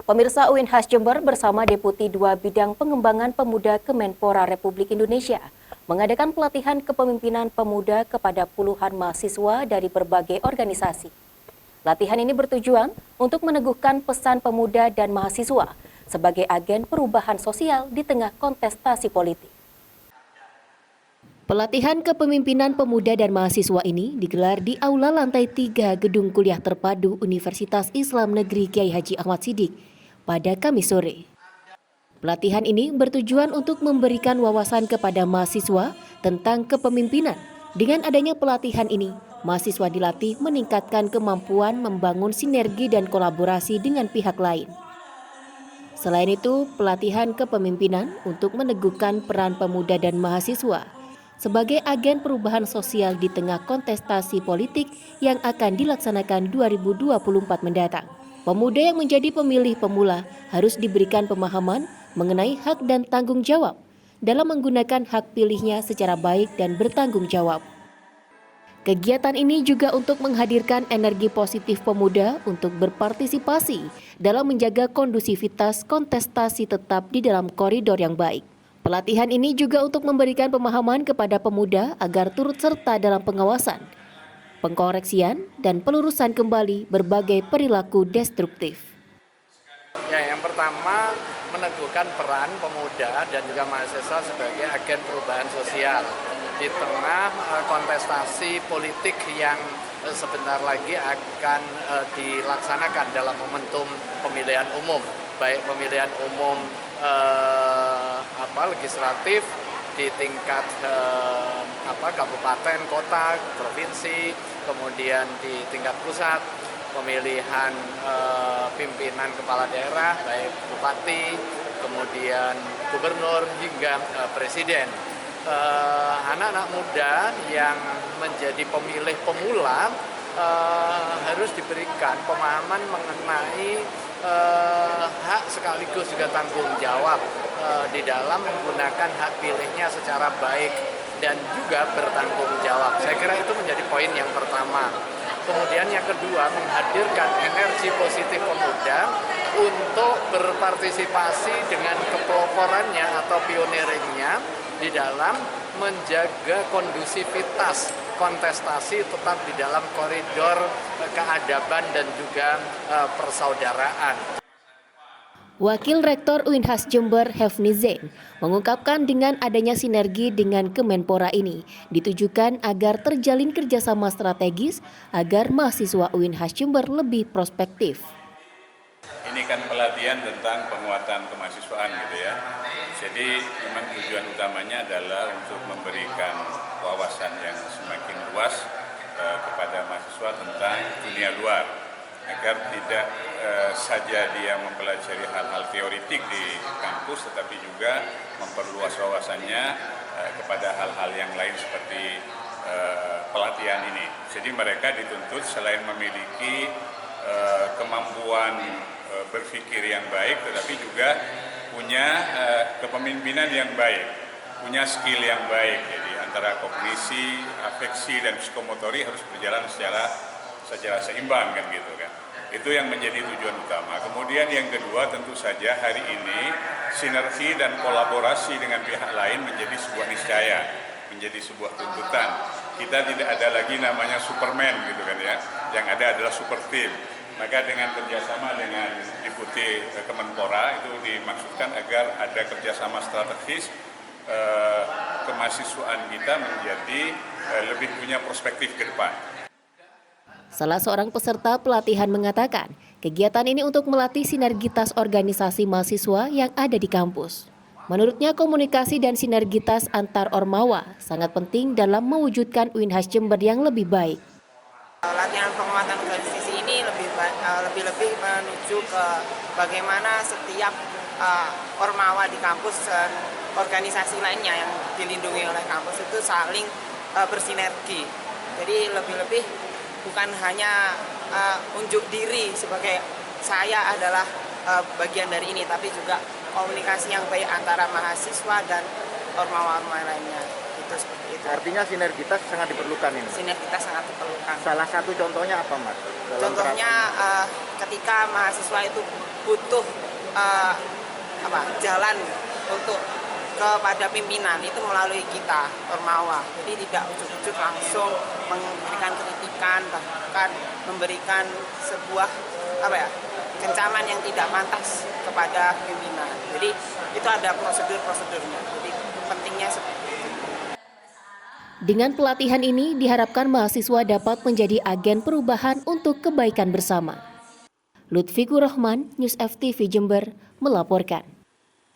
Pemirsa, UINHAS Jember bersama Deputi 2 Bidang Pengembangan Pemuda Kemenpora Republik Indonesia mengadakan pelatihan kepemimpinan pemuda kepada puluhan mahasiswa dari berbagai organisasi. Latihan ini bertujuan untuk meneguhkan pesan pemuda dan mahasiswa sebagai agen perubahan sosial di tengah kontestasi politik. Pelatihan kepemimpinan pemuda dan mahasiswa ini digelar di Aula Lantai 3 Gedung Kuliah Terpadu Universitas Islam Negeri Kiai Haji Ahmad Siddiq pada Kamis sore. Pelatihan ini bertujuan untuk memberikan wawasan kepada mahasiswa tentang kepemimpinan. Dengan adanya pelatihan ini, mahasiswa dilatih meningkatkan kemampuan membangun sinergi dan kolaborasi dengan pihak lain. Selain itu, pelatihan kepemimpinan untuk meneguhkan peran pemuda dan mahasiswa sebagai agen perubahan sosial di tengah kontestasi politik yang akan dilaksanakan 2024 mendatang. Pemuda yang menjadi pemilih pemula harus diberikan pemahaman mengenai hak dan tanggung jawab dalam menggunakan hak pilihnya secara baik dan bertanggung jawab. Kegiatan ini juga untuk menghadirkan energi positif pemuda untuk berpartisipasi dalam menjaga kondusivitas kontestasi tetap di dalam koridor yang baik. Pelatihan ini juga untuk memberikan pemahaman kepada pemuda agar turut serta dalam pengawasan, pengkoreksian, dan pelurusan kembali berbagai perilaku destruktif. Ya, yang pertama meneguhkan peran pemuda dan juga mahasiswa sebagai agen perubahan sosial di tengah kontestasi politik yang sebentar lagi akan dilaksanakan dalam momentum pemilihan umum, baik pemilihan umum legislatif di tingkat kabupaten, kota, provinsi, kemudian di tingkat pusat, pemilihan pimpinan kepala daerah, baik bupati, kemudian gubernur hingga presiden. Anak-anak muda yang menjadi pemilih pemula harus diberikan pemahaman mengenai hak sekaligus juga tanggung jawab di dalam menggunakan hak pilihnya secara baik dan juga bertanggung jawab. Saya kira itu menjadi poin yang pertama. Kemudian yang kedua, menghadirkan energi positif pemuda untuk berpartisipasi dengan kepeloporannya atau pioneeringnya di dalam menjaga kondusivitas kontestasi tetap di dalam koridor keadaban dan juga persaudaraan. Wakil Rektor UINHAS Jember Hefni Zain mengungkapkan dengan adanya sinergi dengan Kemenpora ini ditujukan agar terjalin kerjasama strategis agar mahasiswa UINHAS Jember lebih prospektif. Ini kan pelatihan tentang penguatan kemahasiswaan gitu ya. Jadi memang tujuan utamanya adalah untuk memberikan wawasan yang semakin luas kepada mahasiswa tentang dunia luar, agar tidak saja dia mempelajari hal-hal teoritik di kampus, tetapi juga memperluas wawasannya kepada hal-hal yang lain seperti pelatihan ini. Jadi mereka dituntut selain memiliki kemampuan berpikir yang baik, tetapi juga punya kepemimpinan yang baik, punya skill yang baik. Jadi antara kognisi, afeksi, dan psikomotori harus berjalan secara seimbang kan gitu kan. Itu yang menjadi tujuan utama. Kemudian yang kedua, tentu saja hari ini sinergi dan kolaborasi dengan pihak lain menjadi sebuah niscaya, menjadi sebuah tuntutan. Kita tidak ada lagi namanya Superman gitu kan ya. Yang ada adalah super team. Maka dengan kerjasama dengan Deputi Kemenpora itu dimaksudkan agar ada kerjasama strategis, kemahasiswaan kita menjadi lebih punya perspektif ke depan. Salah seorang peserta pelatihan mengatakan, kegiatan ini untuk melatih sinergitas organisasi mahasiswa yang ada di kampus. Menurutnya, komunikasi dan sinergitas antar ormawa sangat penting dalam mewujudkan UINHAS Jember yang lebih baik. Latihan penguatan organisasi ini lebih menuju ke bagaimana setiap ormawa di kampus dan organisasi lainnya yang dilindungi oleh kampus itu saling bersinergi. Jadi lebih-lebih bukan hanya unjuk diri sebagai saya adalah bagian dari ini, tapi juga komunikasi yang baik antara mahasiswa dan ormawa-ormawa lainnya. gitu, seperti itu. Artinya sinergitas sangat diperlukan ini. Sinergitas sangat diperlukan. Salah satu contohnya apa, Mas? Contohnya ketika mahasiswa itu butuh jalan untuk kepada pimpinan itu melalui kita Ormawa. Jadi tidak ujuk-ujuk langsung memberikan kritikan, bahkan memberikan sebuah kencaman yang tidak pantas kepada pimpinan. Jadi itu ada prosedur-prosedurnya. Jadi pentingnya seperti itu. Dengan pelatihan ini diharapkan mahasiswa dapat menjadi agen perubahan untuk kebaikan bersama. Lutfikur Rahman, News FTV Jember, melaporkan.